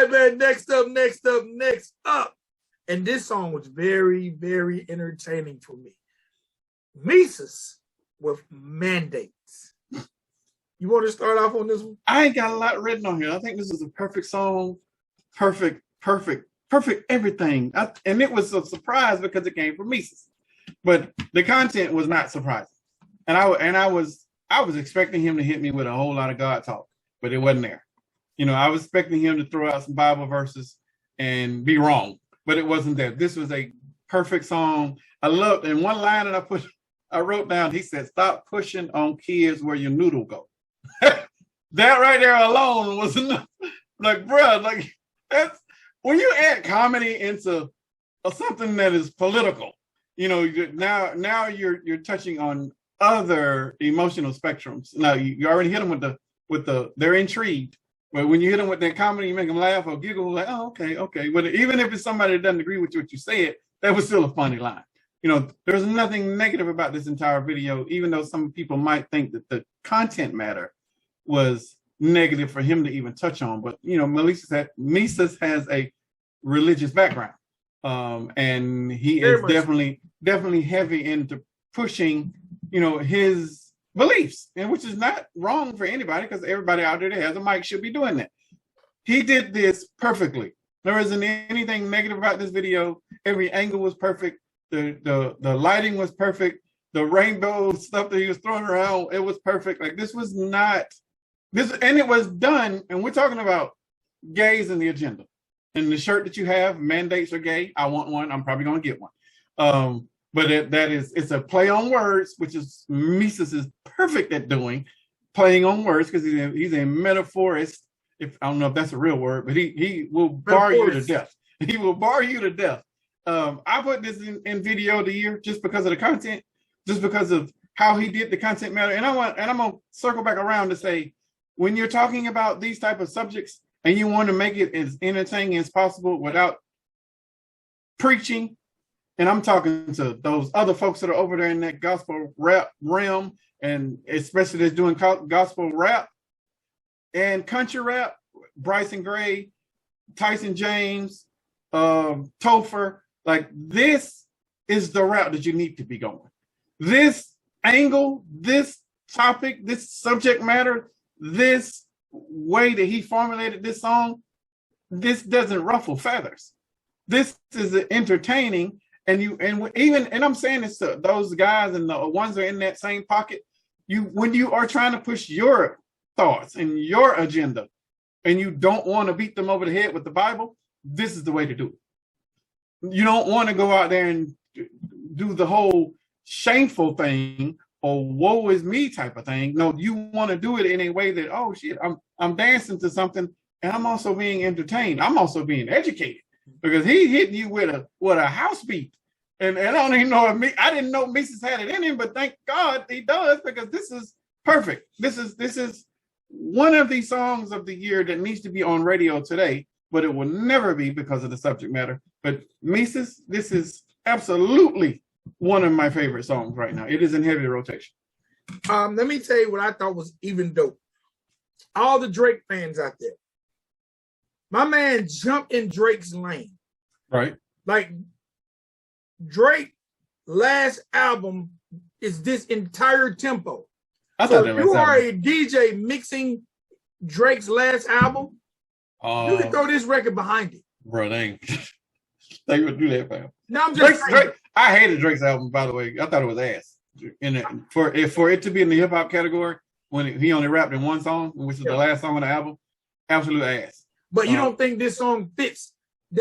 right, man. Next up. And this song was very, very entertaining for me. Mesus with Mandates. You want to start off on this one? I ain't got a lot written on here. I think this is a perfect song. Perfect everything. And it was a surprise because it came from Mesus. But the content was not surprising. And I was expecting him to hit me with a whole lot of God talk, but it wasn't there. You know, I was expecting him to throw out some Bible verses and be wrong, but it wasn't there. This was a perfect song. I loved, and one line that I wrote down, he said, "Stop pushing on kids where your noodle go." That right there alone was enough. Like, bro, like that's when you add comedy into something that is political. You know, now you're touching on other emotional spectrums. Now you already hit them with the they're intrigued, but when you hit them with that comedy, you make them laugh or giggle, like, oh, okay. But even if it's somebody that doesn't agree with what you said, that was still a funny line. You know, there's nothing negative about this entire video, even though some people might think that the content matter was negative for him to even touch on. But you know, Mesus has a religious background, and he is definitely heavy into pushing, you know, his beliefs, and which is not wrong for anybody, because everybody out there that has a mic should be doing that. He did this perfectly. There isn't anything negative about this video. Every angle was perfect. The lighting was perfect. The rainbow stuff that he was throwing around, it was perfect. Like this was not this, and it was done. And we're talking about gays in the agenda. And the shirt that you have, mandates are gay. I want one. I'm probably going to get one. But it's a play on words, which is Mesus is perfect at doing, playing on words, because he's a metaphorist. If I don't know if that's a real word, but he will bar you to death. He will bar you to death. I put this in video of the year just because of the content, just because of how he did the content matter. And I'm gonna circle back around to say, when you're talking about these type of subjects and you want to make it as entertaining as possible without preaching, and I'm talking to those other folks that are over there in that gospel rap realm, and especially that's doing gospel rap and country rap, Bryson Gray, Tyson James, Topher, like this is the route that you need to be going. This angle, this topic, this subject matter, this way that he formulated this song, this doesn't ruffle feathers. This is entertaining, and I'm saying this to those guys and the ones that are in that same pocket. When you are trying to push your thoughts and your agenda, and you don't want to beat them over the head with the Bible, this is the way to do it. You don't want to go out there and do the whole shameful thing or woe is me type of thing. No, you want to do it in a way that, oh shit, I'm dancing to something, and I'm also being entertained. I'm also being educated, because he hitting you with a house beat. And I don't even know I didn't know Mesus had it in him, but thank God he does, because this is perfect. This is one of the songs of the year that needs to be on radio today, but it will never be because of the subject matter. But Mesus, this is absolutely one of my favorite songs right now. It is in heavy rotation. Let me tell you what I thought was even dope. All the Drake fans out there, my man jumped in Drake's lane. Right. Like, Drake last album is this entire tempo. So if you are a DJ mixing Drake's last album, you can throw this record behind it. Bro, they would do that, fam. No, I'm just Drake. I hated Drake's album, by the way. I thought it was ass. For it to be in the hip hop category when he only rapped in one song, which is the last song on the album, absolute ass. But you don't think this song fits?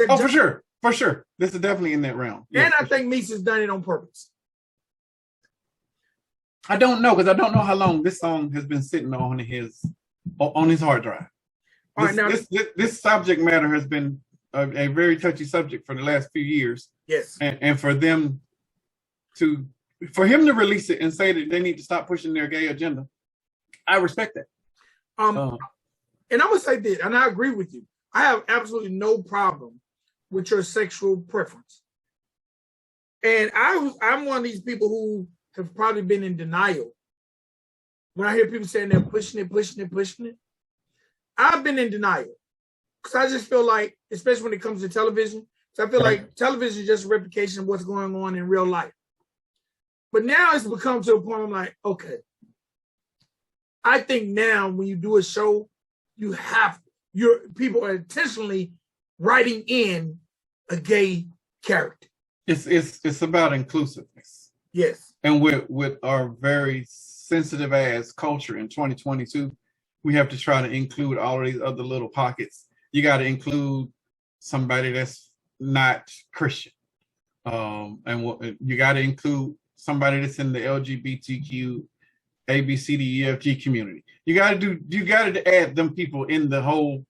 For sure. This is definitely in that realm. And I think Mesus done it on purpose. I don't know, because I don't know how long this song has been sitting on his hard drive. This subject matter has been a very touchy subject for the last few years. Yes. And for him to release it and say that they need to stop pushing their gay agenda, I respect that. And I'm gonna say this, and I agree with you. I have absolutely no problem with your sexual preference. And I'm one of these people who have probably been in denial. When I hear people saying they're pushing it, I've been in denial. because I just feel like, especially when it comes to television, so I feel like television is just a replication of what's going on in real life. But now it's become to a point I'm like, okay, I think now when you do a show, people are intentionally writing in a gay character. It's about inclusiveness. Yes. And with our very sensitive ass culture in 2022, we have to try to include all of these other little pockets. You got to include somebody that's not Christian. And you got to include somebody that's in the LGBTQ, ABCDEFG community. You got to add them people in the whole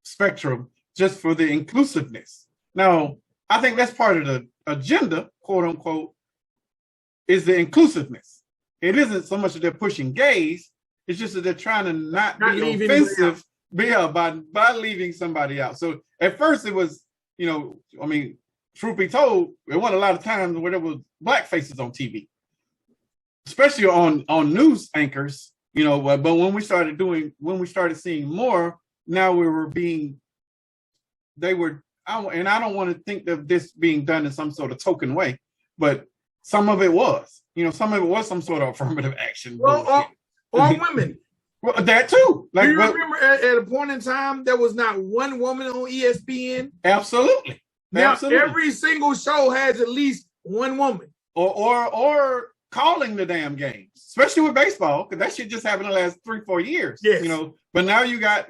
spectrum just for the inclusiveness. Now, I think that's part of the agenda, quote unquote, is the inclusiveness. It isn't so much that they're pushing gays, it's just that they're trying to not be offensive by leaving somebody out. So at first it was, truth be told, there wasn't a lot of times where there was black faces on TV, especially on news anchors, but when we started seeing more, now and I don't want to think of this being done in some sort of token way, but some of it was, some of it was some sort of affirmative action. Well, or women. Well, that too. Do you remember at a point in time there was not one woman on ESPN? Absolutely. Now every single show has at least one woman. Or calling the damn games, especially with baseball, because that shit just happened the last 3-4 years. Yes. But now you got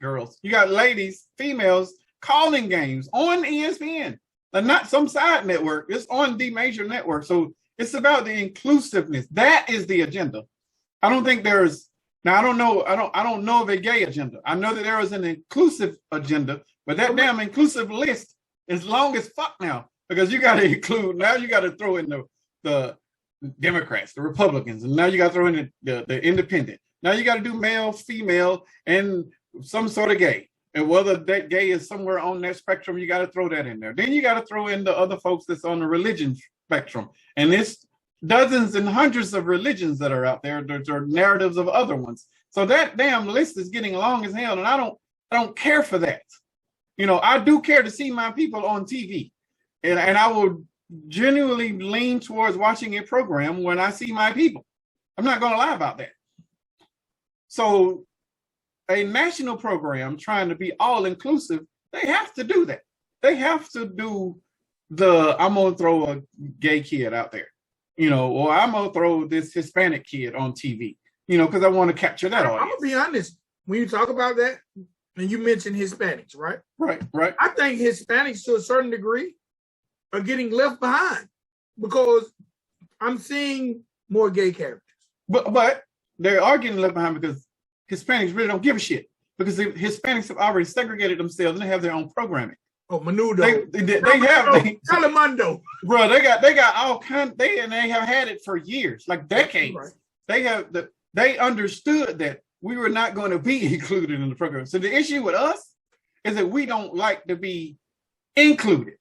girls, you got ladies, females calling games on ESPN, and not some side network. It's on the major network. So it's about the inclusiveness. That is the agenda. I don't think there's now. I don't know of a gay agenda. I know that there is an inclusive agenda, but that damn inclusive list is long as fuck now, because you got to include. Now you got to throw in the Democrats, the Republicans, and now you got to throw in the independent. Now you got to do male, female, and some sort of gay. And whether that gay is somewhere on that spectrum, you got to throw that in there. Then you got to throw in the other folks that's on the religion spectrum. And it's dozens and hundreds of religions that are out there. There are narratives of other ones. So that damn list is getting long as hell, and I don't care for that. I do care to see my people on TV, and I will genuinely lean towards watching a program when I see my people. I'm not going to lie about that. So a national program trying to be all inclusive, they have to do that. They have to do I'm going to throw a gay kid out there, or I'm going to throw this Hispanic kid on TV, because I want to capture that audience. I'm going to be honest. When you talk about that, and you mentioned Hispanics, right? Right. I think Hispanics to a certain degree are getting left behind because I'm seeing more gay characters. But they are getting left behind because Hispanics really don't give a shit, because the Hispanics have already segregated themselves and they have their own programming. Oh, Menudo. They have Telemundo. Bro, they got all kinds. They have had it for years, like decades. Right. They understood that we were not going to be included in the program. So the issue with us is that we don't like to be included,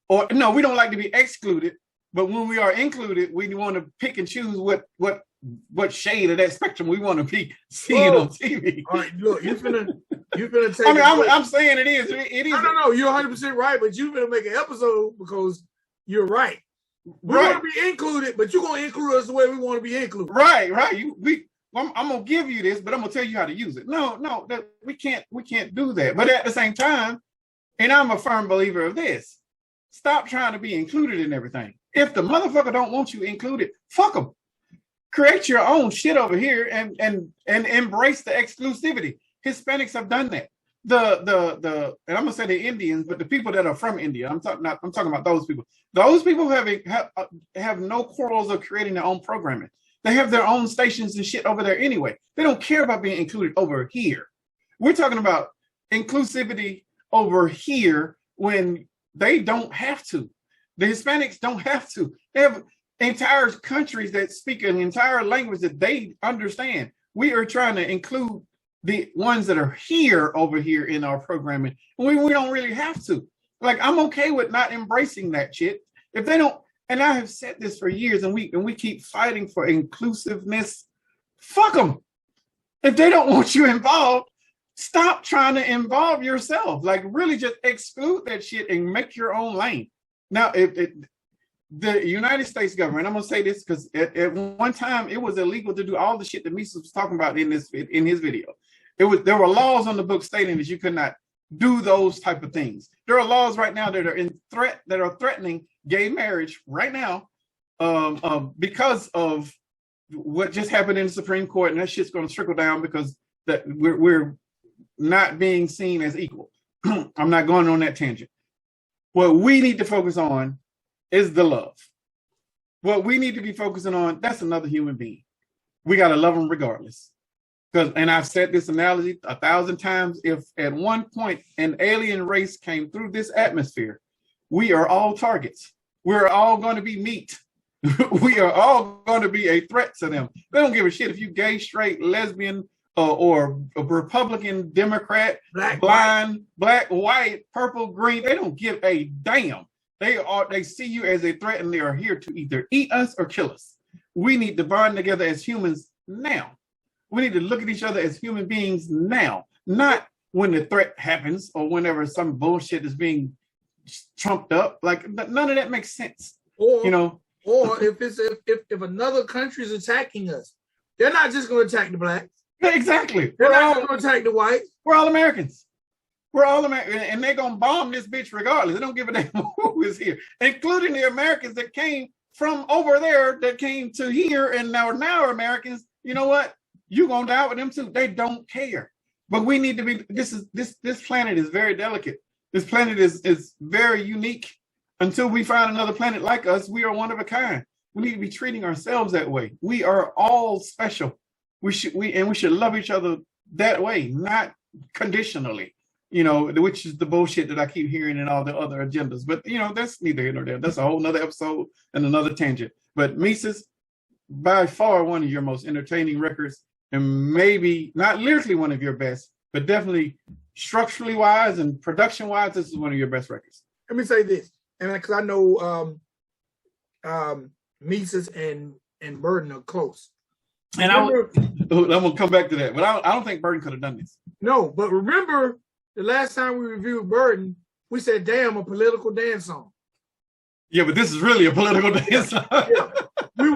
or no, we don't like to be excluded. But when we are included, we want to pick and choose what shade of that spectrum we want to be seeing on TV. All right, look, you're gonna take. I'm saying it is. It is. No, you're 100% right, but you're gonna make an episode because you're right. We want to be included, but you're gonna include us the way we want to be included. Right. I'm gonna give you this, but I'm gonna tell you how to use it. No, we can't do that. But at the same time, and I'm a firm believer of this: stop trying to be included in everything. If the motherfucker don't want you included, fuck them. Create your own shit over here and embrace the exclusivity. Hispanics have done that. And I'm gonna say the Indians, but the people that are from India, I'm talking about those people. Those people have no quarrels of creating their own programming. They have their own stations and shit over there anyway. They don't care about being included over here. We're talking about inclusivity over here when they don't have to. The Hispanics don't have to. They have entire countries that speak an entire language that they understand. We are trying to include the ones that are here over here in our programming. We don't really have to. Like, I'm okay with not embracing that shit. If they don't, and I have said this for years, and we keep fighting for inclusiveness. Fuck them. If they don't want you involved, Stop trying to involve yourself. Like, really just exclude that shit and make your own lane. Now, the United States government, I'm going to say this because at one time it was illegal to do all the shit that Mesus was talking about in his video. There were laws on the book stating that you could not do those type of things. There are laws right now that are threatening gay marriage right now because of what just happened in the Supreme Court, and that shit's going to trickle down because that we're not being seen as equal. I'm not going on that tangent. What we need to focus on is the love. What we need to be focusing on, that's another human being. We got to love them regardless. And I've said this analogy 1,000 times. If at one point an alien race came through this atmosphere, we are all targets. We're all going to be meat. We are all going to be a threat to them. They don't give a shit if you gay, straight, lesbian, or a Republican, Democrat, blind, black, white, purple, green. They don't give a damn. They see you as a threat, and they are here to either eat us or kill us. We need to bond together as humans now. We need to look at each other as human beings now, not when the threat happens or whenever some bullshit is being trumped up. Like, none of that makes sense. Or if another country is attacking us, they're not just going to attack the blacks. Yeah, exactly. They're not going to attack the whites. We're all Americans. We're all American, and they're going to bomb this bitch regardless. They don't give a damn who is here, including the Americans that came from over there that came to here and now are Americans. You know what? You're going to die with them too. They don't care. But we need to be, this planet is very delicate. This planet is very unique. Until we find another planet like us, we are one of a kind. We need to be treating ourselves that way. We are all special. We should love each other that way, not conditionally, which is the bullshit that I keep hearing in all the other agendas. But, that's neither here nor there. That's a whole nother episode and another tangent. But Mesus, by far one of your most entertaining records, and maybe not lyrically one of your best, but definitely structurally wise and production wise, this is one of your best records. Let me say this, and because I know Mesus and Burden are close. And I'm gonna come back to that, but I don't think Burden could have done this. No, but remember the last time we reviewed Burden, we said, "Damn, a political dance song." Yeah, but this is really a political dance song. Yeah.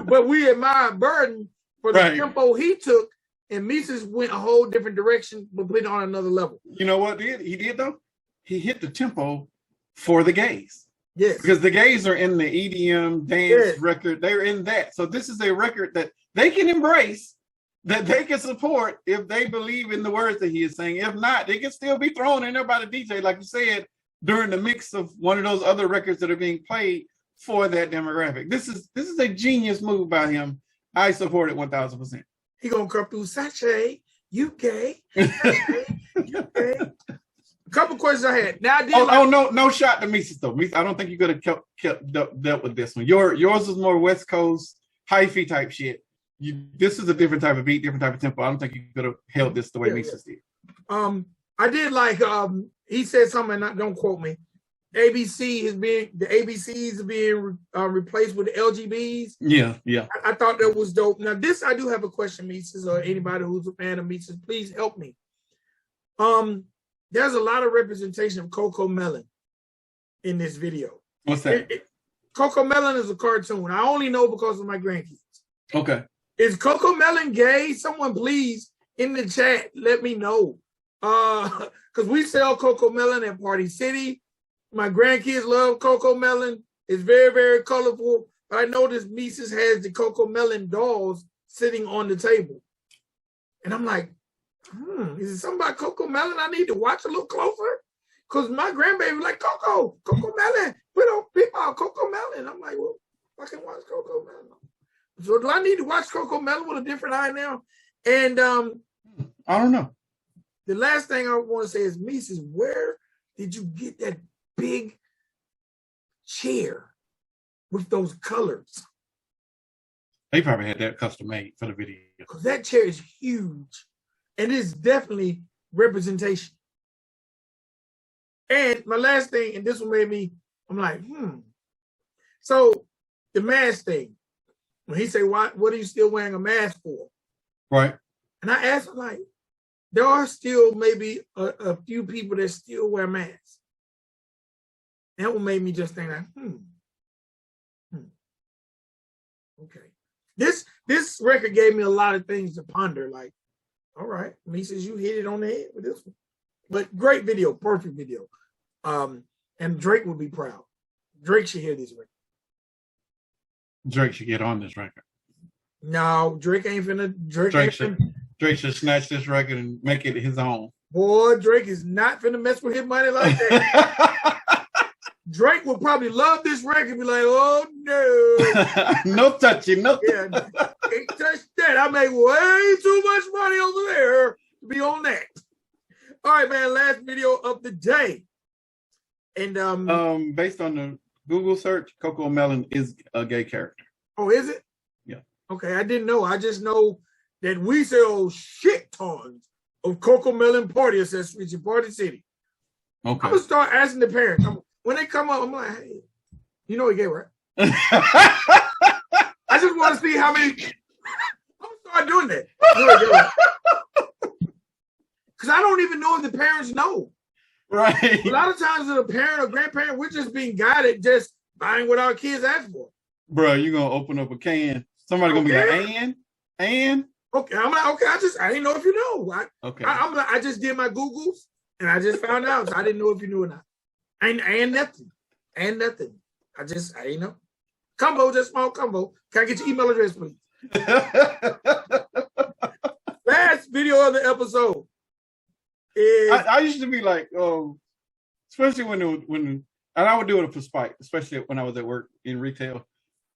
But we admire Burden for the tempo he took, and Mesus went a whole different direction, but went on another level. You know what he did though? He hit the tempo for the gays. Yes. Because the gays are in the EDM dance record. They're in that. So this is a record that they can embrace, that they can support if they believe in the words that he is saying. If not, they can still be thrown in there by the DJ, like you said, during the mix of one of those other records that are being played for that demographic. This is a genius move by him. I support it 1,000%. He gonna come through Sachet, UK, UK. A couple questions I had. Now, no shot to Mesus though. I don't think you could have dealt with this one. Yours was more West Coast hyphy type shit. This is a different type of beat, different type of tempo. I don't think you could have held this the way Mesus did. I did like he said something. Don't quote me. The ABCs are being replaced with the LGBs. Yeah. I thought that was dope. Now, this I do have a question, Mesus, or anybody who's a fan of Mesus, please help me. There's a lot of representation of Cocomelon in this video. What's that? Cocomelon is a cartoon. I only know because of my grandkids. Okay. Is Cocomelon gay? Someone please in the chat let me know. Because we sell Cocomelon at Party City. My grandkids love Cocomelon. It's very, very colorful. But I noticed Mesus has the Cocomelon dolls sitting on the table. And I'm like, is it something about Cocomelon I need to watch a little closer? Because my grandbaby was like, Cocomelon. We don't pick out Cocomelon. I'm like, well, I can watch Cocomelon. So do I need to watch Cocomelon with a different eye now? And I don't know. The last thing I want to say is, Mesus, where did you get that big chair with those colors? They probably had that custom made for the video. Because that chair is huge. And it's definitely representation. And my last thing, and this one made me, I'm like, So the mask thing, when he say, what are you still wearing a mask for? Right. And I asked him, like, there are still maybe a few people that still wear masks. That one made me just think like, okay. This record gave me a lot of things to ponder. Like, all right, Mesus, you hit it on the head with this one. But great video, perfect video. And Drake would be proud. Drake should hear this record. Drake should get on this record. No, Drake ain't finna. Drake should snatch this record and make it his own. Boy, Drake is not finna mess with his money like that. Drake will probably love this record and be like, oh no. No touching, no. Yeah, can't touch that. I make way too much money over there to be on that. All right, man, last video of the day. And based on the Google search, Cocomelon is a gay character. Oh, is it? Yeah. Okay, I didn't know. I just know that we sell shit tons of Cocomelon party accessories in Party City. Okay. I'm gonna start asking the parents. When they come up, I'm like, hey, you know he gay, right? I just want to see how many. I'm gonna start doing that. Because I don't even know if the parents know. Right. A lot of times, as a parent or grandparent, we're just being guided, just buying what our kids ask for. Bro, you're gonna open up a can. Somebody gonna be like, and. Okay, I'm like, okay. I didn't know if you know. Okay. I'm like, I just did my Googles and I just found out. So I didn't know if you knew or not. And nothing. I didn't know. Combo, just small combo. Can I get your email address, please? Last video of the episode is I used to be like, especially when and I would do it for spite, especially when I was at work in retail.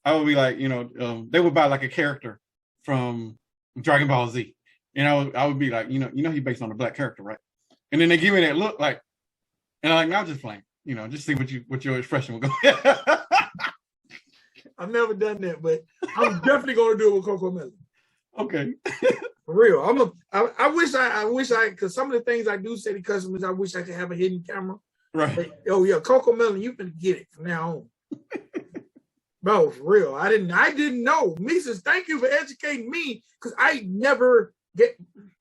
I would be like, they would buy like a character from Dragon Ball Z, and I would be like, he's based on a black character, right? And then they give me that look, like, and I'm like, no, I'm just playing, just see what your expression will go. I've never done that, but I'm definitely going to do it with Cocomelon. Okay. For real. I wish I, because some of the things I do say to customers, I wish I could have a hidden camera. Right. But, oh yeah, Cocomelon, you can get it from now on. Bro, for real. I didn't know. Mesus, thank you for educating me, because I never get,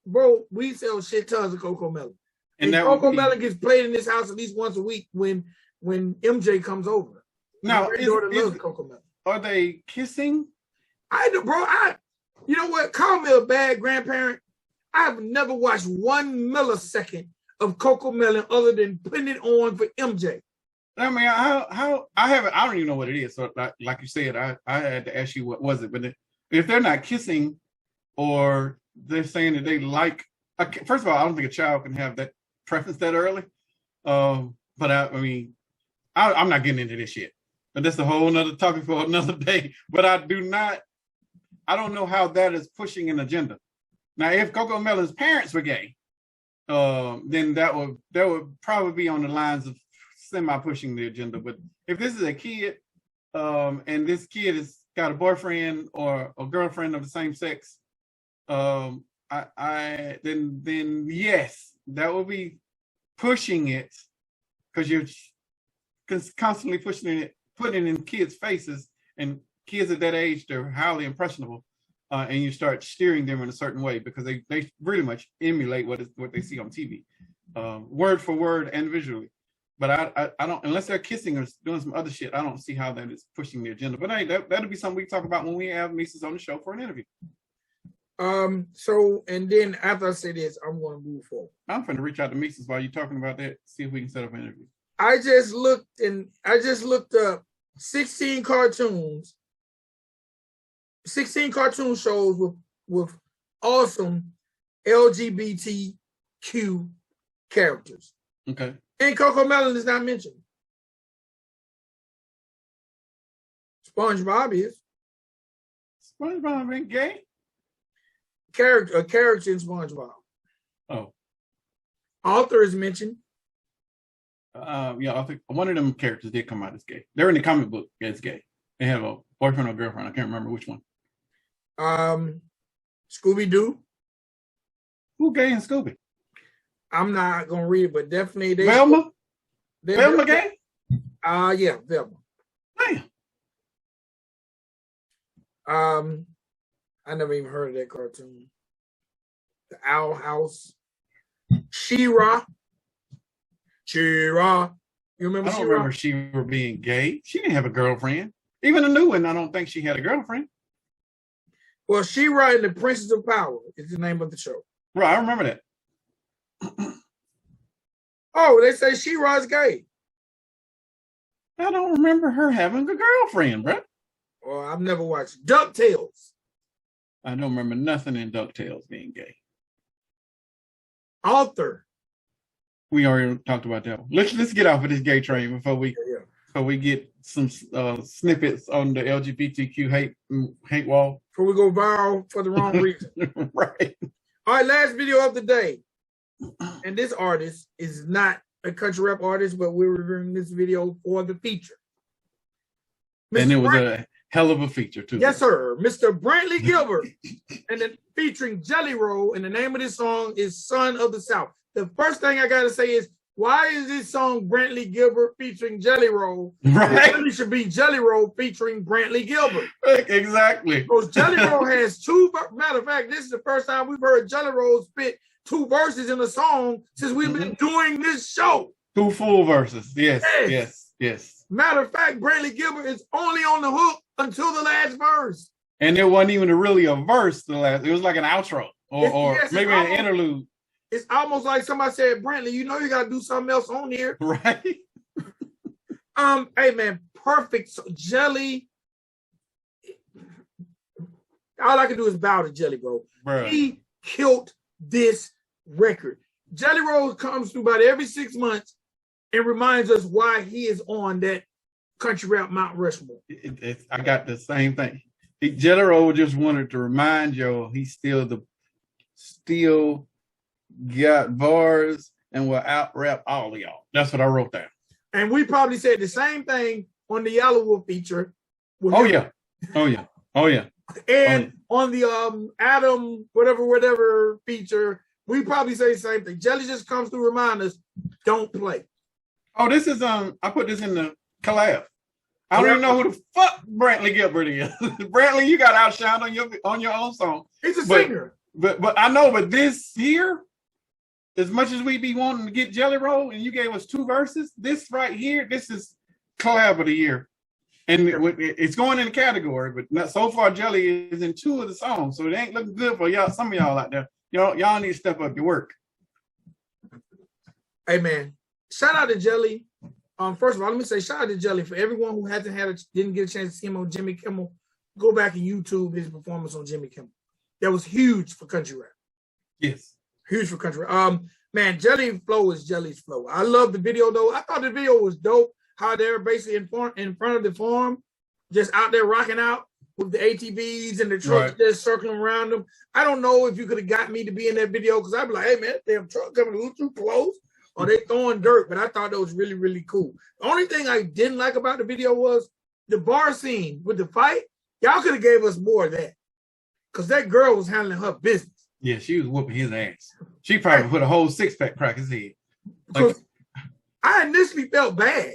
bro, we sell shit tons of Cocomelon. And Cocomelon gets played in this house at least once a week when MJ comes over. Now, loves Cocomelon. Are they kissing? You know what? Call me a bad grandparent. I have never watched 1 millisecond of Cocomelon other than putting it on for MJ. I mean, I don't even know what it is. So, like you said, I had to ask you what was it. But if they're not kissing, or they're saying that they like, first of all, I don't think a child can have that preference that early. But I'm not getting into this shit. But that's a whole nother topic for another day. But I don't know how that is pushing an agenda. Now, if Cocomelon's parents were gay, then that would probably be on the lines of semi-pushing the agenda. But if this is a kid, and this kid has got a boyfriend or a girlfriend of the same sex, then yes, that will be pushing it, because you're constantly pushing it, putting it in kids' faces, and kids at that age, they're highly impressionable, and you start steering them in a certain way because they pretty much emulate what they see on TV, word for word and visually. But I don't, unless they're kissing or doing some other shit, I don't see how that is pushing the agenda. But hey, that'll be something we talk about when we have Mesus on the show for an interview. So, and then after I say this, I'm going to move forward. I'm going to reach out to Mesus while you're talking about that, see if we can set up an interview. I just looked up 16 cartoon shows with awesome LGBTQ characters. Okay. And Cocomelon is not mentioned. SpongeBob is. SpongeBob ain't gay? A character in SpongeBob. Oh. Author is mentioned. Yeah, I think one of them characters did come out as gay. They're in the comic book as gay. They have a boyfriend or girlfriend. I can't remember which one. Scooby-Doo. Who gay in Scooby? I'm not gonna read it, but definitely they. Velma. Velma gay? Yeah, Velma. Damn. I never even heard of that cartoon. The Owl House. She-Ra. She-Ra. You remember I don't She-Ra? remember She-Ra being gay. She didn't have a girlfriend. Even the new one, I don't think she had a girlfriend. Well, She-Ra and the Princess of Power is the name of the show. Right, I remember that. Oh, they say She-Ra's gay. I don't remember her having a girlfriend, bro. Well, I've never watched DuckTales. I don't remember nothing in DuckTales being gay. Author. We already talked about that one. Let's get off of this gay train before we get some snippets on the LGBTQ hate wall. Before we go viral for the wrong reason. Right. All right, last video of the day. And this artist is not a country rap artist, but we're reviewing this video for the feature. And it was a hell of a feature, too. Yes, sir. Mr. Brantley Gilbert. And then featuring Jelly Roll. And the name of this song is Son of the South. The first thing I got to say is, why is this song Brantley Gilbert featuring Jelly Roll? Right. It really should be Jelly Roll featuring Brantley Gilbert. Exactly. Because Jelly Roll has two, matter of fact, this is the first time we've heard Jelly Roll spit 2 verses in a song since we've been doing this show. 2 full verses. Yes. Matter of fact, Brantley Gilbert is only on the hook until the last verse. And it wasn't even really a verse. It was like an outro or maybe an interlude. It's almost like somebody said, Brantley, you know you got to do something else on here. Right. Hey, man, perfect. So Jelly, all I can do is bow to Jelly, bro. He killed this record. Jelly Roll comes through about every 6 months and reminds us why he is on that country rap Mount Rushmore. I got the same thing. Jelly Roll just wanted to remind y'all he's still got bars and will out rap all of y'all. That's what I wrote down. And we probably said the same thing on the Yellow Wolf feature. Oh yeah. And on the Adam whatever feature, we probably say the same thing. Jelly just comes to remind us, don't play. Oh, this is I put this in the collab. I don't even know who the fuck Brantley Gilbert is. Brantley, you got outshined on your own song. He's a singer. But I know, but this here, as much as we be wanting to get Jelly Roll, and you gave us 2 verses, this right here, this is collab of the year. And it's going in the category, but not, so far Jelly is in 2 of the songs, so it ain't looking good for y'all. Some of y'all out there, y'all need to step up your work. Hey man, shout out to Jelly. First of all, let me say shout out to Jelly for everyone who didn't get a chance to see him on Jimmy Kimmel. Go back and YouTube his performance on Jimmy Kimmel. That was huge for country rap. Yes, huge for country. Man, Jelly flow is Jelly's flow. I love the video though. I thought the video was dope. How they're basically in front of the farm, just out there rocking out with the ATVs and the trucks just circling around them. I don't know if you could have got me to be in that video because I'd be like, hey man, damn truck coming a little too close, or they throwing dirt. But I thought that was really, really cool. The only thing I didn't like about the video was the bar scene with the fight. Y'all could have gave us more of that because that girl was handling her business. Yeah, she was whooping his ass. She probably put a whole 6-pack crack his head. Because I initially felt bad.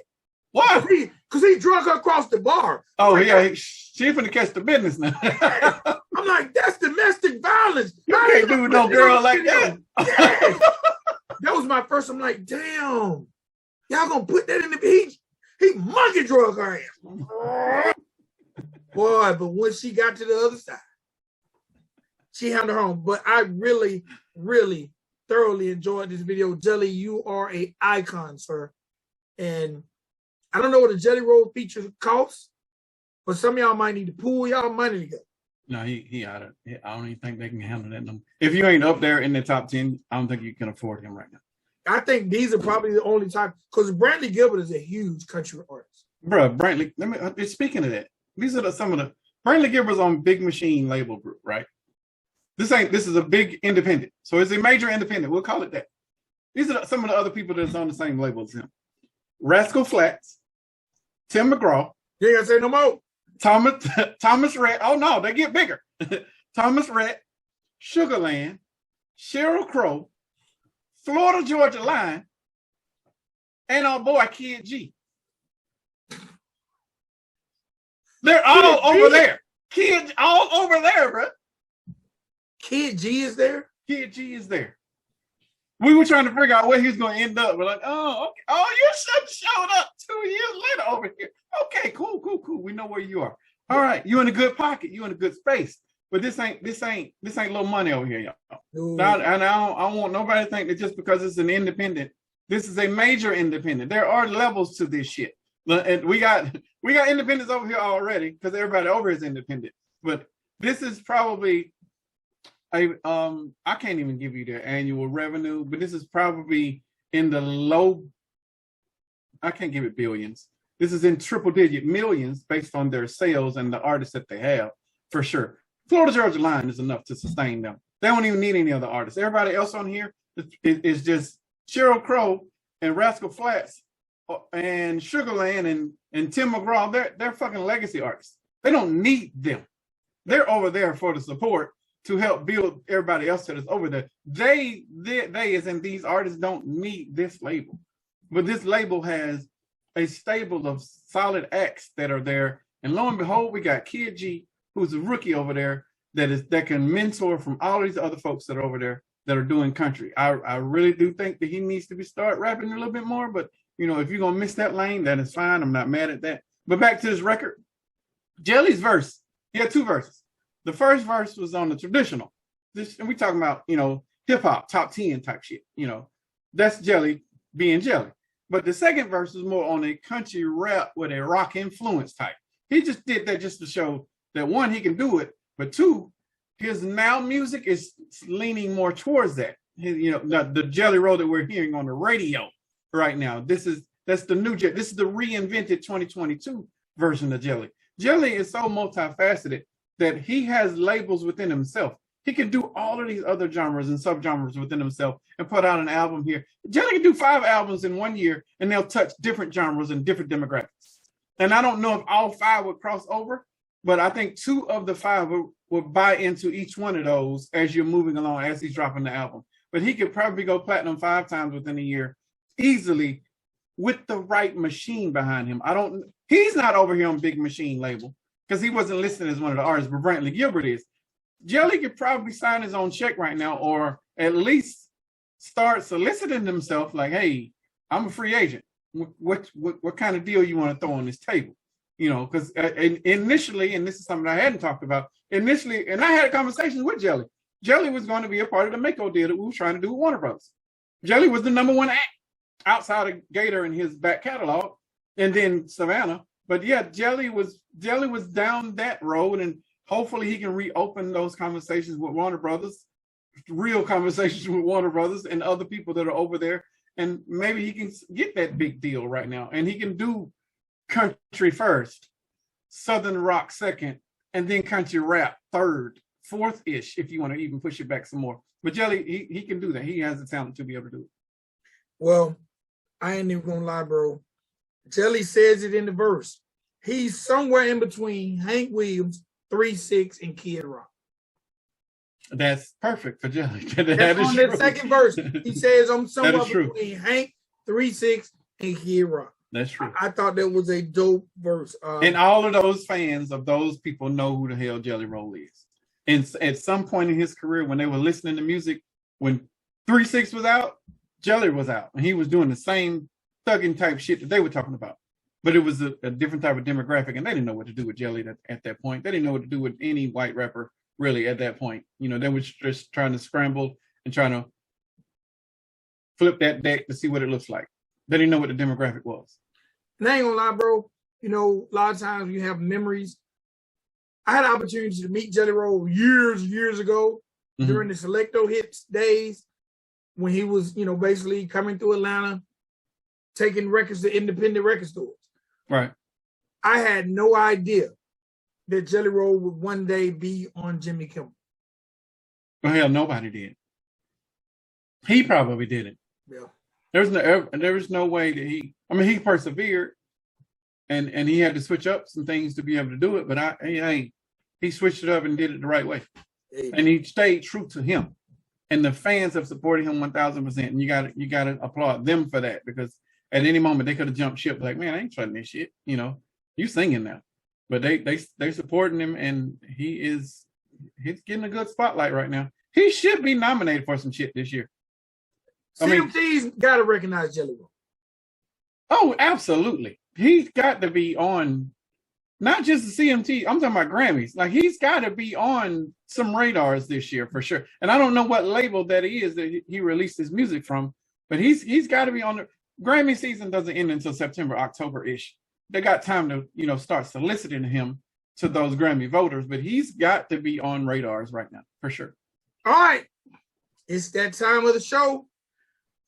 Why? Because he drug her across the bar. Oh, yeah. She finna catch the business now. I'm like, that's domestic violence. You can't do no girl like that. Yes. That was my first. I'm like, damn. Y'all gonna put that in the beach? He monkey drug her ass. Boy, but when she got to the other side, she handled her own. But I really, really thoroughly enjoyed this video. Jelly, you are an icon, sir. And I don't know what a Jelly Roll feature costs, but some of y'all might need to pool y'all money together. No, he out of it. I don't even think they can handle that number. If you ain't up there in the top 10, I don't think you can afford him right now. I think these are probably the only time, because Brantley Gilbert is a huge country artist. Bro, Brantley, speaking of that, these are some of the, Brantley Gilbert's on Big Machine label group, right? This is a big independent. So it's a major independent. We'll call it that. These are some of the other people that's on the same label as him. Rascal Flatts, Tim McGraw. You ain't gotta say no more. Thomas Rhett. Oh no, they get bigger. Thomas Rhett, Sugarland, Sheryl Crow, Florida Georgia Line, and our boy Kid G. They're all over there. Kid all over there, bro. Kid G is there? Kid G is there. We were trying to figure out where he was going to end up. We're like, oh, okay. Oh, you showed up 2 years later over here. Okay, cool. We know where you are. All right, you in a good pocket. You in a good space. But this ain't little money over here, y'all. And I don't want nobody to think that just because it's an independent, this is a major independent. There are levels to this shit. And we got independents over here already because everybody over is independent. But this is probably I can't even give you their annual revenue, but this is probably in the low. I can't give it billions. This is in triple digit millions based on their sales and the artists that they have, for sure. Florida Georgia Line is enough to sustain them. They don't even need any other artists. Everybody else on here is just Sheryl Crow and Rascal Flatts and Sugarland and Tim McGraw. They're fucking legacy artists. They don't need them. They're over there for the support to help build everybody else that is over there. They as in these artists don't need this label. But this label has a stable of solid acts that are there. And lo and behold, we got Kid G, who's a rookie over there that can mentor from all these other folks that are over there that are doing country. I really do think that he needs to start rapping a little bit more. But if you're gonna miss that lane, that is fine. I'm not mad at that. But back to this record, Jelly's verse. He had 2 verses. The first verse was on the traditional. And we talking about, hip hop, top 10 type shit. That's Jelly being Jelly. But the second verse is more on a country rap with a rock influence type. He just did that just to show that 1, he can do it, but 2, his now music is leaning more towards that. The Jelly Roll that we're hearing on the radio right now. That's the new Jelly. This is the reinvented 2022 version of Jelly. Jelly is so multifaceted that he has labels within himself. He can do all of these other genres and subgenres within himself and put out an album here. Jelly can do 5 albums in 1 year, and they'll touch different genres and different demographics. And I don't know if all 5 would cross over, but I think 2 of the 5 will buy into each one of those as you're moving along, as he's dropping the album. But he could probably go platinum 5 times within a year easily with the right machine behind him. He's not over here on Big Machine label because he wasn't listed as one of the artists, but Brantley Gilbert is. Jelly could probably sign his own check right now, or at least start soliciting himself like, hey, I'm a free agent. What kind of deal you want to throw on this table? Because initially, and this is something I hadn't talked about, and I had a conversation with Jelly. Jelly was going to be a part of the Mako deal that we were trying to do with Warner Bros. Jelly was the #1 act outside of Gator in his back catalog, and then Savannah. But yeah, Jelly was down that road, and hopefully he can reopen those conversations with Warner Brothers, real conversations with Warner Brothers and other people that are over there. And maybe he can get that big deal right now. And he can do country first, Southern rock second, and then country rap third, fourth-ish, if you want to even push it back some more. But Jelly, he can do that. He has the talent to be able to do it. Well, I ain't even gonna lie, bro. Jelly says it in the verse. He's somewhere in between Hank Williams, 3 6, and Kid Rock. That's perfect for Jelly. That's on the second verse. He says I'm somewhere between Hank, 3 6, and Kid Rock. That's true. I thought that was a dope verse. And all of those fans of those people know who the hell Jelly Roll is. And at some point in his career, when they were listening to music, when 3 6 was out, Jelly was out. And he was doing the same thugging type shit that they were talking about. But it was a different type of demographic, and they didn't know what to do with Jelly at that point. They didn't know what to do with any white rapper, really, at that point. They were just trying to scramble and trying to flip that deck to see what it looks like. They didn't know what the demographic was. And I ain't gonna lie, bro. A lot of times you have memories. I had an opportunity to meet Jelly Roll years ago during the Selecto Hits days when he was, basically coming through Atlanta, taking records to independent record stores. Right. I had no idea that Jelly Roll would one day be on Jimmy Kimmel. Well, hell, nobody did. He probably didn't. Yeah. There was no way that he persevered, and he had to switch up some things to be able to do it. But he switched it up and did it the right way, and he stayed true to him. And the fans have supported him 1,000%. And you got to applaud them for that, because at any moment they could have jumped ship. Like, man, I ain't trying this shit. You singing now, but they supporting him, and he's getting a good spotlight right now. He should be nominated for some shit this year. CMT's got to recognize Jelly Roll. Oh, absolutely. He's got to be on, not just the CMT, I'm talking about Grammys. Like, he's got to be on some radars this year for sure. And I don't know what label that is that he released his music from, but he's got to be on the Grammy season. Doesn't end until September, October-ish. They got time to, start soliciting him to those Grammy voters, but he's got to be on radars right now for sure. All right. It's that time of the show.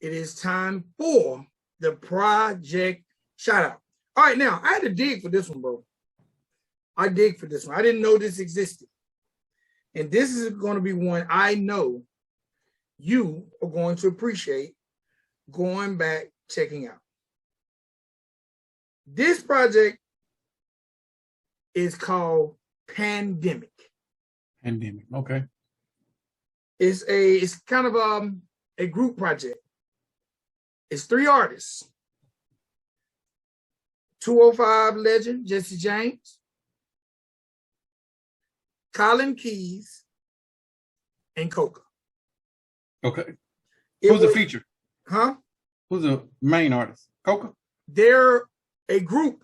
It is time for the project shout out. All right, now I had to dig for this one, bro. I dig for this one. I didn't know this existed. And this is going to be one I know you are going to appreciate going back, checking out. This project is called Pandemic. Pandemic, okay. It's kind of a group project. It's 3 artists. 205 legend Jesse James, Colin Keys, and Coca. Okay. Who's the feature? Huh? Who's the main artist? Coca? They're a group.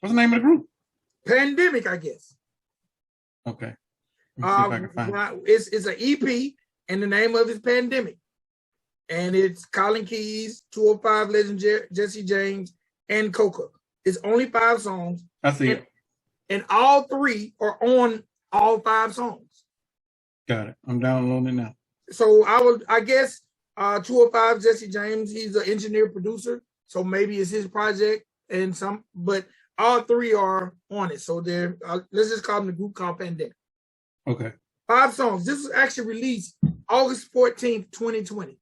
What's the name of the group? Pandemic, I guess. Okay. Let me see if I can find it. It's an EP, and the name of it is Pandemic. And it's Colin Keys, 205 legend Jesse James, and Coca. It's only 5 songs. I see it. And all 3 are on all 5 songs. Got it. I'm downloading it now. So I guess 205 Jesse James, he's an engineer producer. So maybe it's his project but all 3 are on it. So they're let's just call them the group called Pandemic. Okay. 5 songs. This was actually released August 14th, 2020.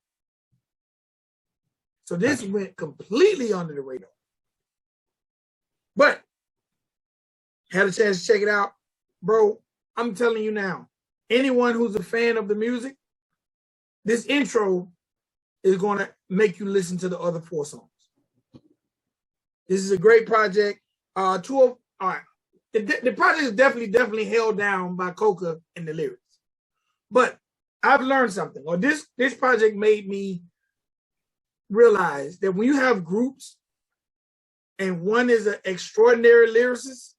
So this went completely under the radar. But had a chance to check it out. Bro, I'm telling you now, anyone who's a fan of the music, this intro is going to make you listen to the other 4 songs. This is a great project. All right. The project is definitely held down by Coca in the lyrics. But I've learned something. Or this project made me realize that when you have groups and one is an extraordinary lyricist,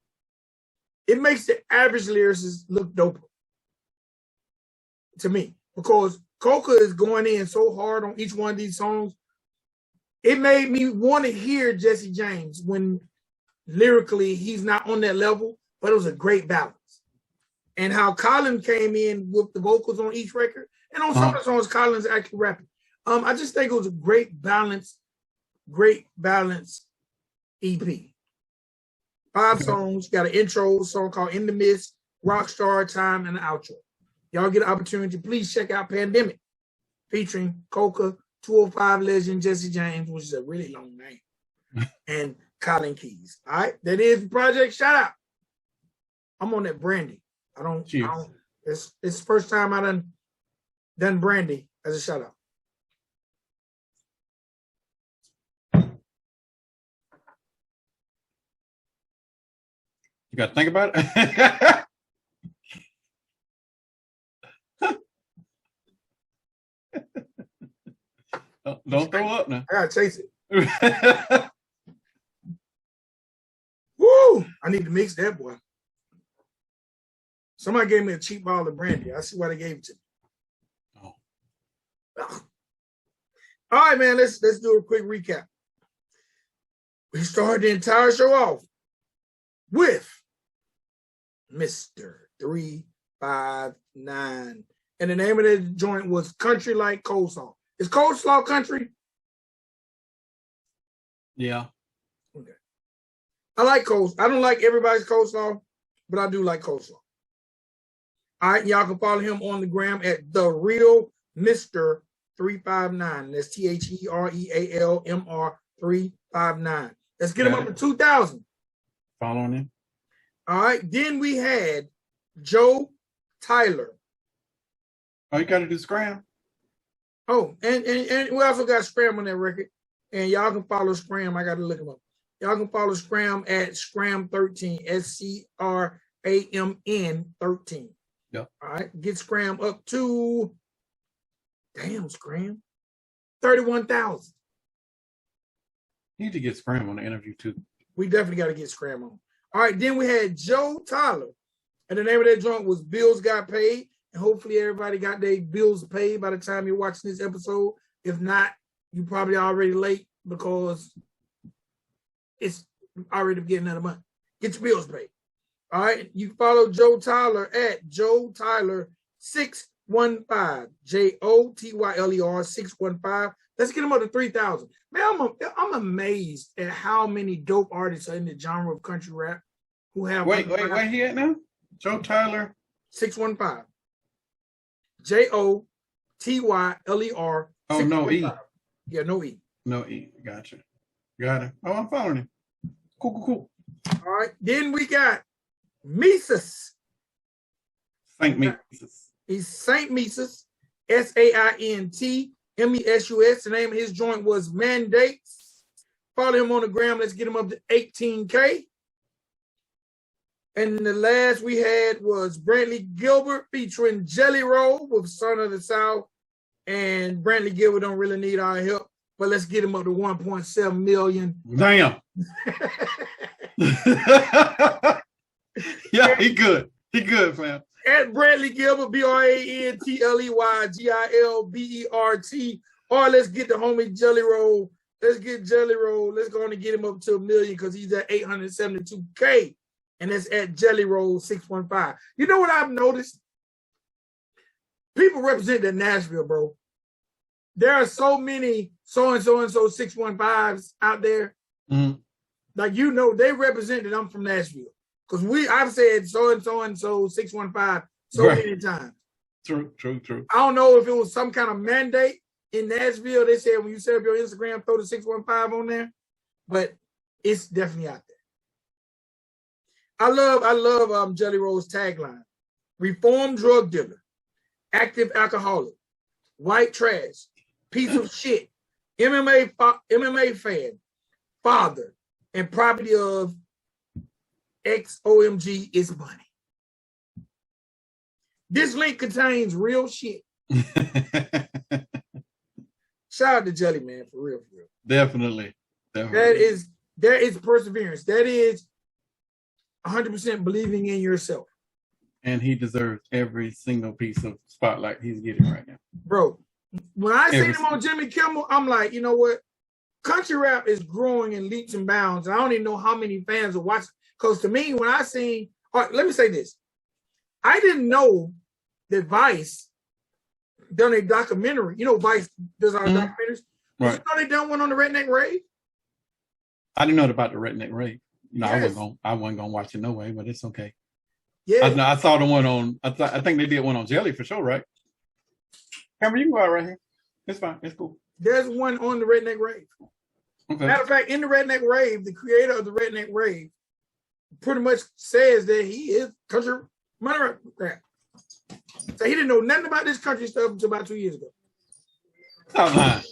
it makes the average lyricist look doper to me, because Coca is going in so hard on each one of these songs. It made me want to hear Jesse James when lyrically he's not on that level, but it was a great balance. And how Colin came in with the vocals on each record, and on some of the songs, Colin's actually rapping. I just think it was a great balance EP. 5 songs, got an intro song called In the Mist, Rockstar Time, and an outro. Y'all get an opportunity, please check out Pandemic, featuring Coca, 205 legend Jesse James, which is a really long name, and Colin Keys. All right, that is the project shout out. I'm on that Brandy. It's the first time I done Brandy as a shout out. You got to think about it. Don't throw up now. I gotta chase it. Woo! I need to mix that, boy. Somebody gave me a cheap bottle of brandy. I see why they gave it to me. Oh. All right, man. Let's do a quick recap. We started the entire show off with Mr. 359. And the name of the joint was Country Like Coleslaw. Is coleslaw country? Yeah. Okay. I like coleslaw. I don't like everybody's coleslaw, but I do like coleslaw. All right, y'all can follow him on the gram at The Real Mr. 359. That's TheRealMR 359. Let's get him up to 2,000. Following him. All right. Then we had Joe Tyler. Oh, you got to do Scram. Oh, and we also got Scram on that record. And y'all can follow Scram. I got to look him up. Y'all can follow Scram at Scram13, SCRAMN 13. Yeah. All right. Get Scram up to, damn, Scram. 31,000. Need to get Scram on the interview too. We definitely got to get Scram on. All right, then we had Joe Tyler, and the name of that joint was Bills Got Paid, and hopefully everybody got their bills paid by the time you're watching this episode. If not, you probably already late because it's already getting out of money. Get your bills paid. All right, you follow Joe Tyler at Joe Tyler 615, JOTYLER 615. Let's get him up to 3,000. Man, I'm amazed at how many dope artists are in the genre of country rap who have. Wait, where he at now? Joe Tyler 615, JOTYLER. Oh, no E. Yeah, no E. No E. Gotcha. Got it. Oh, I'm following him. Cool. All right. Then we got Mesus. Saint Mesus. He's Saint Mesus. SAINT MESUS. The name of his joint was Mandates. Follow him on the gram. Let's get him up to 18K. And the last we had was Brantley Gilbert featuring Jelly Roll with Son of the South. And Brantley Gilbert don't really need our help, but let's get him up to 1.7 million. Damn. Yeah, he good. He good, fam. At Brantley Gilbert, BRANTLEY GILBERT. Or let's get the homie Jelly Roll. Let's get Jelly Roll. Let's go on and get him up to 1 million because he's at 872K. And that's at Jelly Roll 615. You know what I've noticed? People represent the Nashville, bro. There are so many so-and-so 615s out there. Mm-hmm. Like, you know, they represent that I'm from Nashville. Because I've said so-and-so 615 many times. True. I don't know if it was some kind of mandate in Nashville. They said when you set up your Instagram, throw the 615 on there. But it's definitely out there. I love Jelly Roll's tagline. Reformed drug dealer, active alcoholic, white trash, piece of shit, MMA fan, father, and property of XOMG is money. This link contains real shit. Shout out to Jelly, man, for real. Definitely. That is perseverance. That is 100% believing in yourself. And he deserves every single piece of spotlight he's getting right now. Bro, when I seen him on Jimmy Kimmel, I'm like, you know what? Country rap is growing in leaps and bounds. I don't even know how many fans are watching. Because to me, when I seen, all right, let me say this. I didn't know that Vice done a documentary. You know, Vice does our documentaries. Right. You know they done one on the Redneck Rave? I didn't know about the Redneck Rave. No, yes. I wasn't gonna watch it no way, but it's okay. Yeah. I saw the one on, I think they did one on Jelly for sure, right? Cameron, you can go out right here. It's fine. It's cool. There's one on the Redneck Rave. Okay. Matter of fact, in the Redneck Rave, the creator of the Redneck Rave pretty much says that he is country money rap. So he didn't know nothing about this country stuff until about 2 years ago. Stop lying.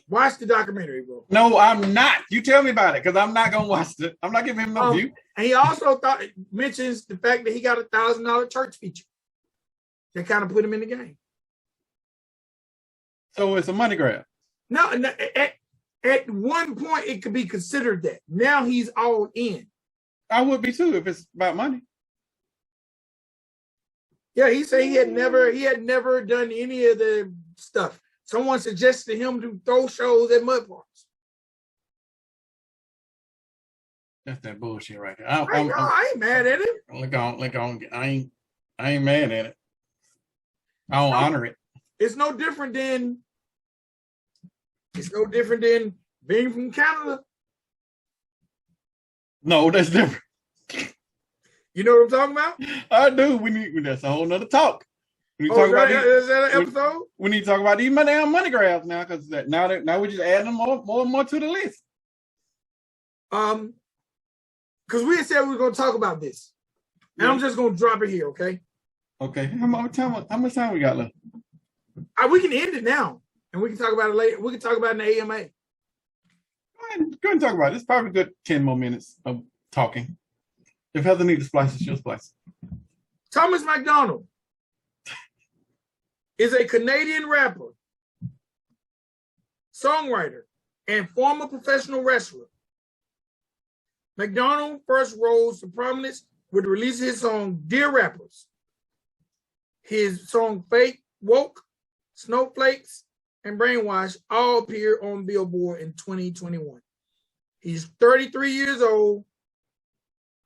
Watch the documentary, bro. No, I'm not. You tell me about it, because I'm not gonna watch it. I'm not giving him no view. And he also mentions the fact that he got $1,000 church feature. That kind of put him in the game. So it's a money grab. No, at one point it could be considered that. Now he's all in. I would be too if it's about money. Yeah, he said he had never done any of the stuff. Someone suggested him to throw shows at mud parks. That's that bullshit right there. I ain't mad at it. Look on. I ain't mad at it. I don't honor it. It's no different than being from Canada. No, that's different. You know what I'm talking about? I do. That's a whole nother talk. Is that an episode? We need to talk about these damn money grabs now, because now we're just adding more and more to the list. Because we had said we were going to talk about this, and I'm just going to drop it here, okay? Okay. How much time we got left? We can end it now, and we can talk about it later. We can talk about it in the AMA. Go ahead and talk about it. It's probably a good 10 more minutes of talking. If Heather needs to splice it, she'll splice it. Thomas MacDonald is a Canadian rapper songwriter, and former professional wrestler. MacDonald first rose to prominence with the release of his song Dear Rappers. His song Fake, Woke, Snowflakes, and Brainwash all appeared on Billboard in 2021. He's 33 years old,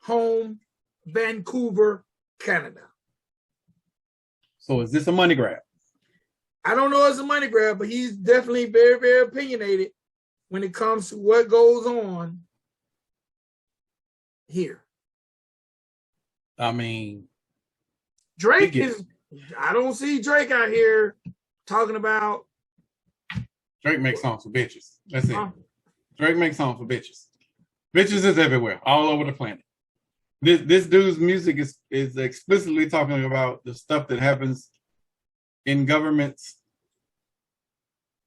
home, Vancouver, Canada. So is this a money grab? I don't know if it's a money grab, but he's definitely very, very opinionated when it comes to what goes on here. I mean, Drake is, I don't see Drake out here talking about. Drake makes songs for bitches. That's it. Drake makes songs for bitches. Bitches is everywhere, all over the planet. This dude's music is explicitly talking about the stuff that happens in governments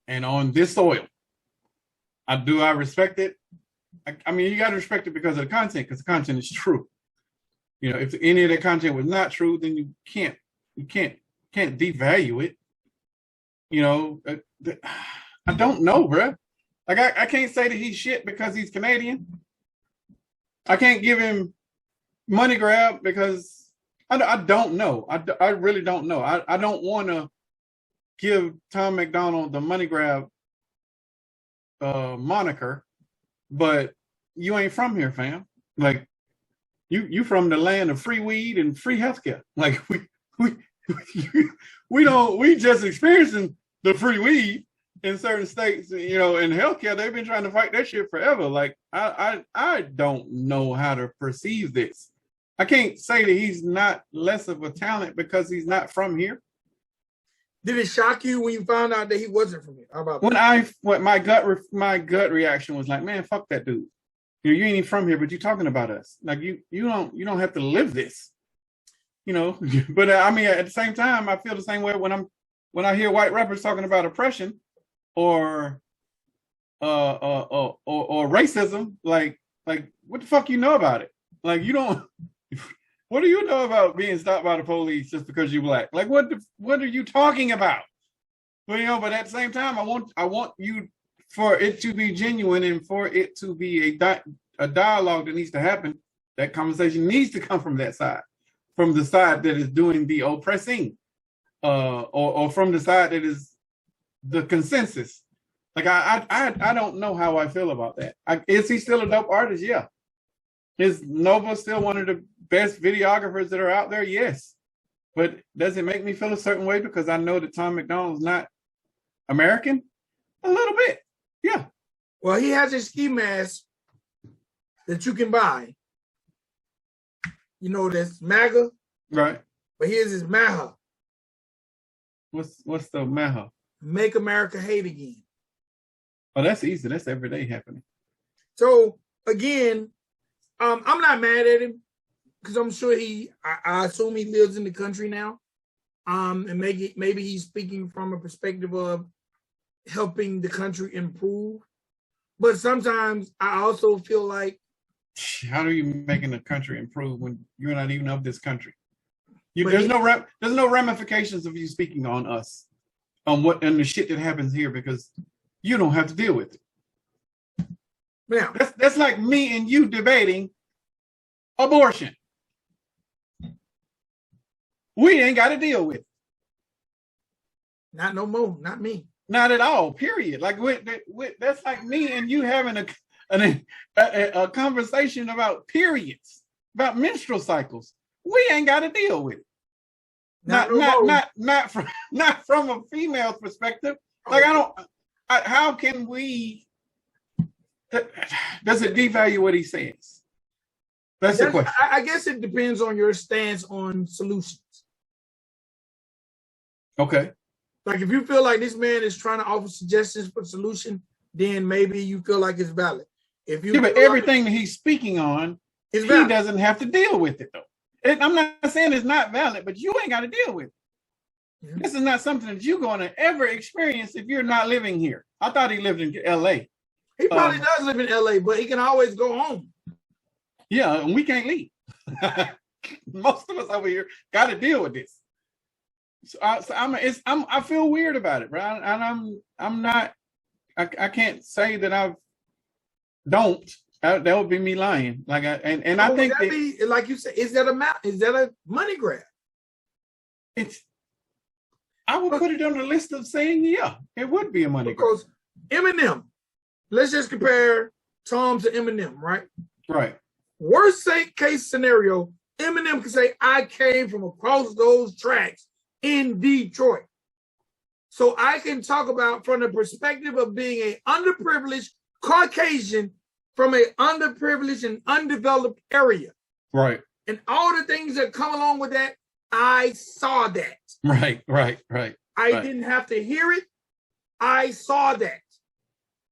and on this soil. I respect it. I mean, you got to respect it because of the content, because the content is true. You know, if any of the content was not true, then you can't devalue it. You know, I don't know, bro. Like I can't say that he's shit because he's Canadian. I can't give him money grab because I don't know. I really don't know. I don't want to give Tom MacDonald the money grab moniker, but you ain't from here, fam. Like you from the land of free weed and free healthcare. Like we just experiencing the free weed in certain states, you know, in healthcare. They've been trying to fight that shit forever. Like I don't know how to perceive this. I can't say that he's not less of a talent because he's not from here. Did it shock you when you found out that he wasn't from here? How about my gut reaction was like, man, fuck that dude. You ain't even from here, but you're talking about us. Like you don't have to live this, you know. But I mean, at the same time, I feel the same way when I hear white rappers talking about oppression or racism. Like what the fuck you know about it? Like you don't. What do you know about being stopped by the police just because you're black? Like what are you talking about? Well, you know, but at the same time, I want you for it to be genuine and for it to be a dialogue that needs to happen. That conversation needs to come from that side, from the side that is doing the oppressing, or from the side that is the consensus. Like I don't know how I feel about that. Is he still a dope artist? Yeah. Is Nova still one of the best videographers that are out there? Yes. But does it make me feel a certain way because I know that Tom MacDonald's not American? A little bit. Yeah. Well, he has a ski mask that you can buy. You know, that's MAGA. Right. But here's his MAHA. What's the MAHA? Make America Hate Again. Oh, that's easy. That's every day happening. So again, I'm not mad at him because I'm sure I assume he lives in the country now. And maybe he's speaking from a perspective of helping the country improve. But sometimes I also feel like, how are you making the country improve when you're not even of this country? There's no ramifications of you speaking on us, on the shit that happens here, because you don't have to deal with it. Yeah. That's like me and you debating abortion. We ain't got to deal with it. Not no more. Not me. Not at all. Period. Like that's like me and you having a conversation about periods, about menstrual cycles. We ain't got to deal with it. Not from a female perspective. Like how can we? Does it devalue what he says? That's the question. I guess it depends on your stance on solutions. Okay. Like if you feel like this man is trying to offer suggestions for solution, then maybe you feel like it's valid. If you but everything that he's speaking on, he doesn't have to deal with it though. I'm not saying it's not valid, but you ain't got to deal with it. Yeah. This is not something that you're going to ever experience if you're not living here. I thought he lived in LA. He probably does live in LA, but he can always go home. Yeah, and we can't leave. Most of us over here got to deal with this. So I feel weird about it, bro. And I'm not. I can't say that I don't. That would be me lying. Like I think that like you said, is that a money grab? I would put it on the list of saying, yeah, it would be a money grab. Because Eminem, let's just compare Tom to Eminem, right? Right. Worst case scenario, Eminem can say, I came from across those tracks in Detroit. So I can talk about from the perspective of being an underprivileged Caucasian from an underprivileged and undeveloped area. Right. And all the things that come along with that, I saw that. Right. I didn't have to hear it. I saw that.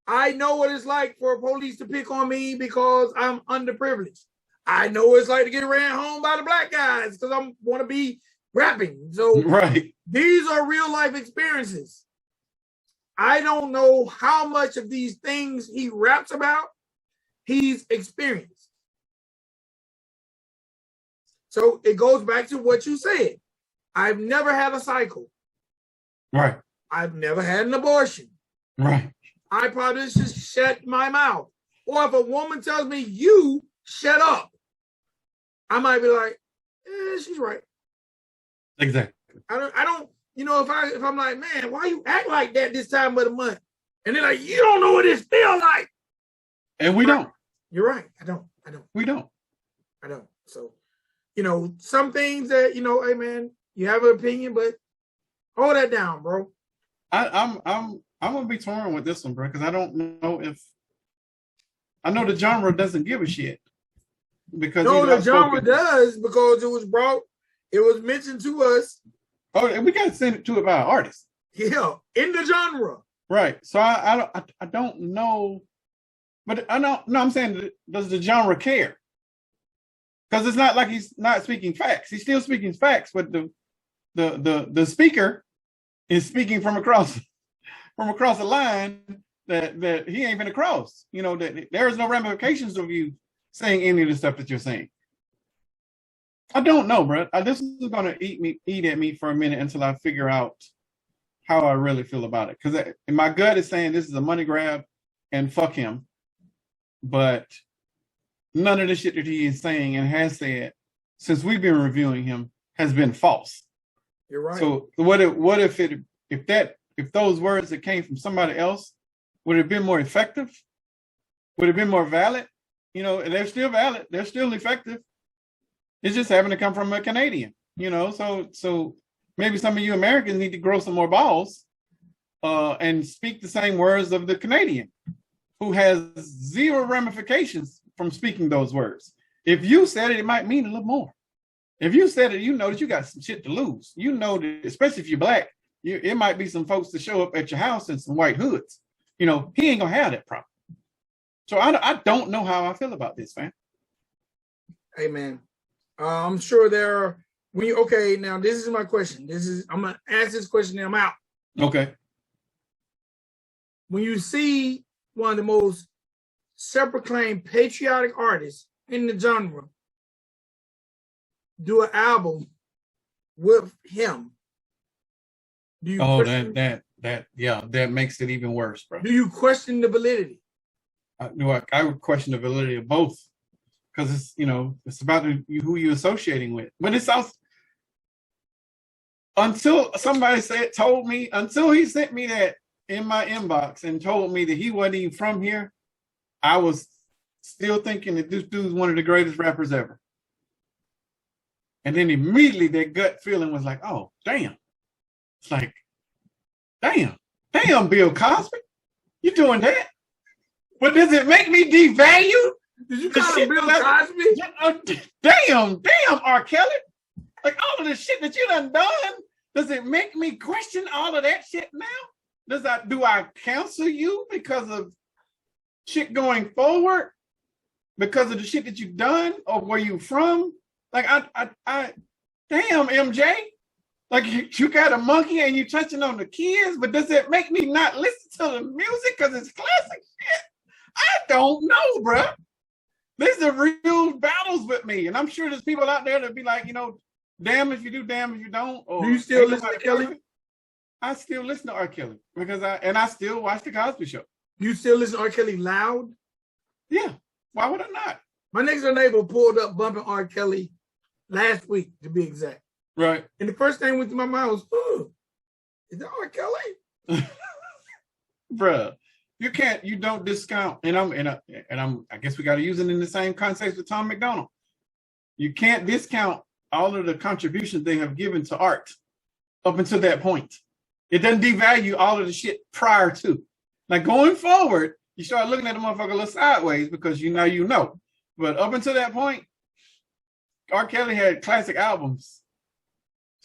I know what it's like for police to pick on me because I'm underprivileged. I know what it's like to get ran home by the black guys because I want to be rapping. So these are real life experiences. I don't know how much of these things he raps about he's experienced. So it goes back to what you said. I've never had a cycle. Right. I've never had an abortion. Right. I probably just shut my mouth. Or if a woman tells me, you shut up, I might be like, she's right. Exactly. I don't, if I'm like, man, why you act like that this time of the month? And they're like, you don't know what it feels like. And we don't. You're right. I don't. We don't. I don't. So, some things that, hey man, you have an opinion, but hold that down, bro. I'm gonna be torn with this one, bro, because I don't know if I know the genre doesn't give a shit. Because the genre does, because it was mentioned to us. Oh, and we got to send it to it by an artist. Yeah, in the genre. Right. So I don't know, but I don't. No, I'm saying, does the genre care? Because it's not like he's not speaking facts. He's still speaking facts, but the speaker is speaking from across the line that he ain't been across. That there is no ramifications of you saying any of the stuff that you're saying. I don't know, bro. This is gonna eat at me for a minute until I figure out how I really feel about it. Because my gut is saying this is a money grab and fuck him. But none of the shit that he is saying and has said since we've been reviewing him has been false. You're right. So what if those words that came from somebody else would have been more effective? Would have been more valid? And they're still valid. They're still effective. It's just having to come from a Canadian, So maybe some of you Americans need to grow some more balls and speak the same words of the Canadian, who has zero ramifications from speaking those words. If you said it, it might mean a little more. If you said it, that you got some shit to lose. That, especially if you're black, it might be some folks to show up at your house in some white hoods. He ain't gonna have that problem. So I don't know how I feel about this, man. Hey, man. I'm sure there are. Okay, now this is my question. I'm gonna ask this question and I'm out. Okay. When you see one of the most self-proclaimed patriotic artists in the genre do an album with him, do you question, that makes it even worse, bro. Do you question the validity? I would question the validity of both, because it's it's about who you're associating with. But it's also, until somebody until he sent me that in my inbox and told me that he wasn't even from here, I was still thinking that this dude's one of the greatest rappers ever. And then immediately that gut feeling was like, oh, damn. It's like, damn, Bill Cosby, you doing that? But does it make me devalue? Did you call him Bill Cosby? Damn, R. Kelly. Like all of the shit that you done, does it make me question all of that shit now? Do I cancel you because of shit going forward? Because of the shit that you've done or where you from? Like I damn, MJ. Like you got a monkey and you touching on the kids, but does it make me not listen to the music because it's classic shit? I don't know, bro. These are real battles with me, and I'm sure there's people out there that be like, damn if you do, damn if you don't. Or, do you still listen to Kelly? I still listen to R. Kelly because I still watch the Cosby Show. You still listen to R. Kelly loud? Yeah. Why would I not? My next door neighbor pulled up bumping R. Kelly last week, to be exact. Right. And the first thing went through my mind was, "Oh, is that R. Kelly?" Bruh, you don't discount. And I guess we got to use it in the same context with Tom MacDonald. You can't discount all of the contributions they have given to art up until that point. It doesn't devalue all of the shit prior to. Now, going forward, you start looking at the motherfucker a little sideways because you know. But up until that point, R. Kelly had classic albums.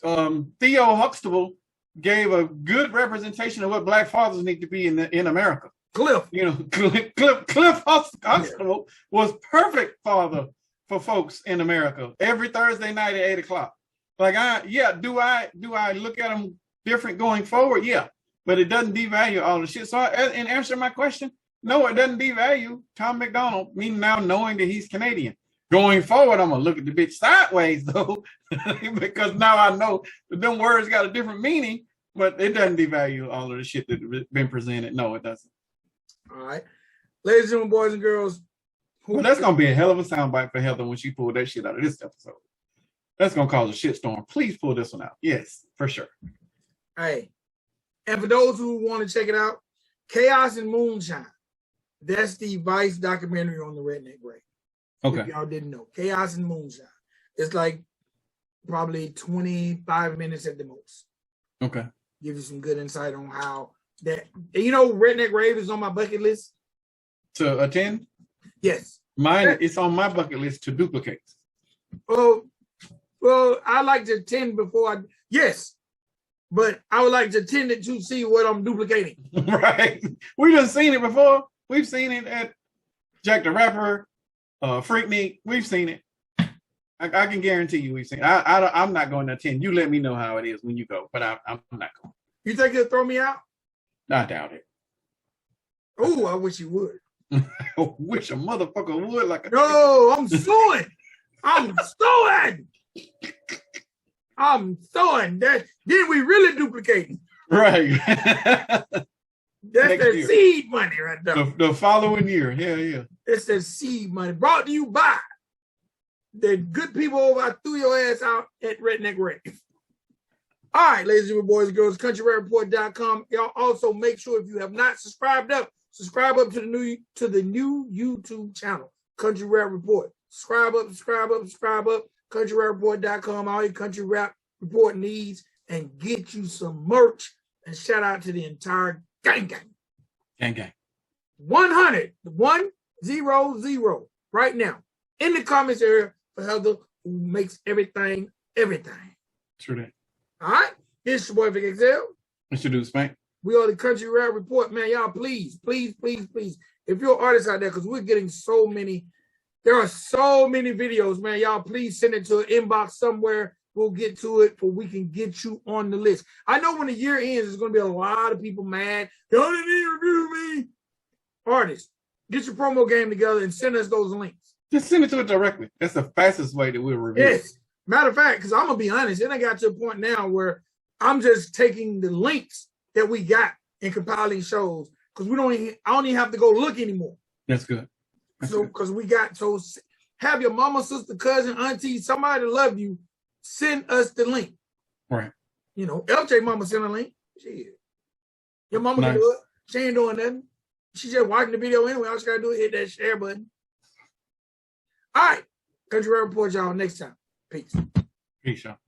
Theo Huxtable gave a good representation of what Black fathers need to be in America. Cliff. Cliff Huxtable was perfect father for folks in America every Thursday night at 8:00. Do I look at them different going forward? Yeah, but it doesn't devalue all the shit. So in answer to my question, no, it doesn't devalue Tom MacDonald, me now knowing that he's Canadian. Going forward, I'm gonna look at the bitch sideways though, because now I know that them words got a different meaning, but it doesn't devalue all of the shit that's been presented. No, it doesn't. All right. Ladies and gentlemen, boys and girls. Well, that's gonna be a hell of a soundbite for Heather when she pulled that shit out of this episode. That's gonna cause a shitstorm. Please pull this one out. Yes, for sure. Hey, and for those who want to check it out, Chaos and Moonshine. That's the Vice documentary on the Redneck Ray. Okay. If y'all didn't know, Chaos and Moonshine. It's like probably 25 minutes at the most. Okay. Give you some good insight on how that, Redneck Rave is on my bucket list. To attend? Yes. Mine, it's on my bucket list to duplicate. Well, I like to attend before yes, but I would like to attend it to see what I'm duplicating. Right. We done seen it before. We've seen it at Jack the Rapper, Freaknik. We've seen it. I can guarantee you we've seen it. I'm not going to attend. You let me know how it is when you go, but I'm not going. You think you'll throw me out? I doubt it. Oh, I wish you would. I wish a motherfucker would. No, I'm suing. I'm suing. That then we really duplicating. Right. That's that seed money right there. The following year. Yeah. It's that seed money brought to you by the good people over. I threw your ass out at Redneck Rave. All right, ladies and gentlemen, boys and girls, countryrapreport.com. Y'all also make sure if you have not subscribed up, subscribe up to the new YouTube channel, Country Rap Report. Subscribe up, countryrapreport.com, all your Country Rap Report needs, and get you some merch. And shout out to the entire gang. 100 right now in the comments area for Heather, who makes everything. True that. All right, it's your boy Vic XL. It's your dude Spank. We are the Country Rap Report, man. Y'all, please. If you're an artist out there, because we're getting so many, there are so many videos, man. Y'all, please send it to an inbox somewhere. We'll get to it so we can get you on the list. I know when the year ends, there's going to be a lot of people mad. Y'all didn't interview me. Artists, get your promo game together and send us those links. Just send it to it directly. That's the fastest way that we'll review it. Yes. Matter of fact, because I'm going to be honest, it got to a point now where I'm just taking the links that we got and compiling shows because I don't even have to go look anymore. That's good. Because have your mama, sister, cousin, auntie, somebody love you, send us the link. Right. LJ mama sent a link. Shit. Your mama can do it. She ain't doing nothing. She just watching the video anyway. All she got to do is hit that share button. All right. Country Rap Report, y'all, next time. Peace. Peace, y'all.